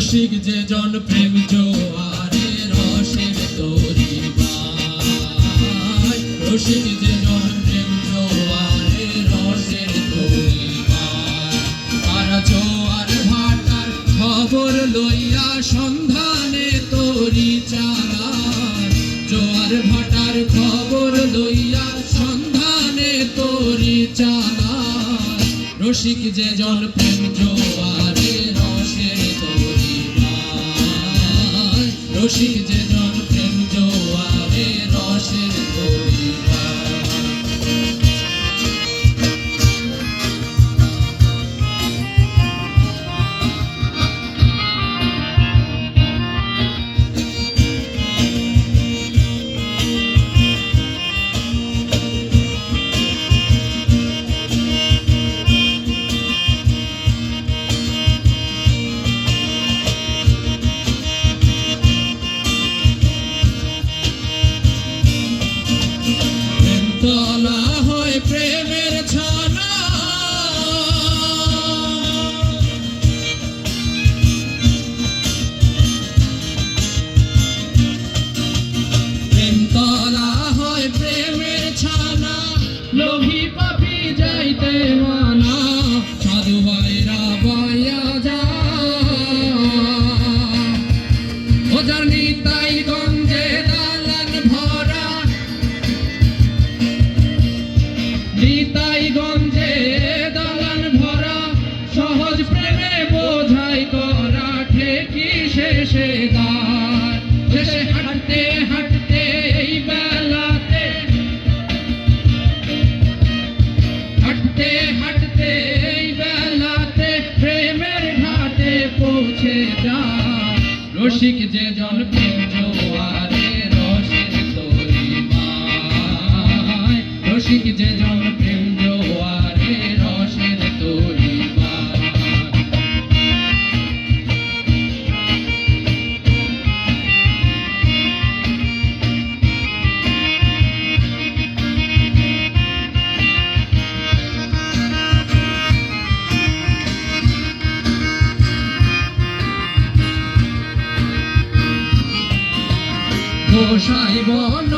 রসিক যে জন প্রেম জোয়ারে রসের তরি বাই, রসিক যে জন প্রেম জোয়ারে রসের তরি বাই। তারা জোয়ার ভাটার খবর লইয়া সন্ধানে তরি চালায়, জোয়ার ভাটার খবর লইয়া সন্ধানে তরি চালায়। রসিক যে জন প্রেম জোয়ারে রসের তরি বাই, রসিক যে জন প্রেম জোয়ারে রসের তরি বাই। তলা হয় প্রেমের ছানা, প্রেম তলা হয় প্রেমের ছানা, লোভী পাপী যাইতে মানা, সাধু ভাইরা বয়া যায়। ও যার নিতাই গঞ্জে দালান ভরা, নিতাই গঞ্জে দালান ভরা, সহজ প্রেমে বোঝাই করা ঠেকি শেষে দার। শেষে হাঁটতে হাঁটতে এই বেলাতে, হাঁটতে হাঁটতে এই বেলাতে প্রেমের ঘাটে পৌঁছে যায়। রসিক যে জন প্রেম জোয়ারে রসের তরি বাই, রসিক যে জন প্রেম জোয়ারে রসের তরি বাই। গোসাই বন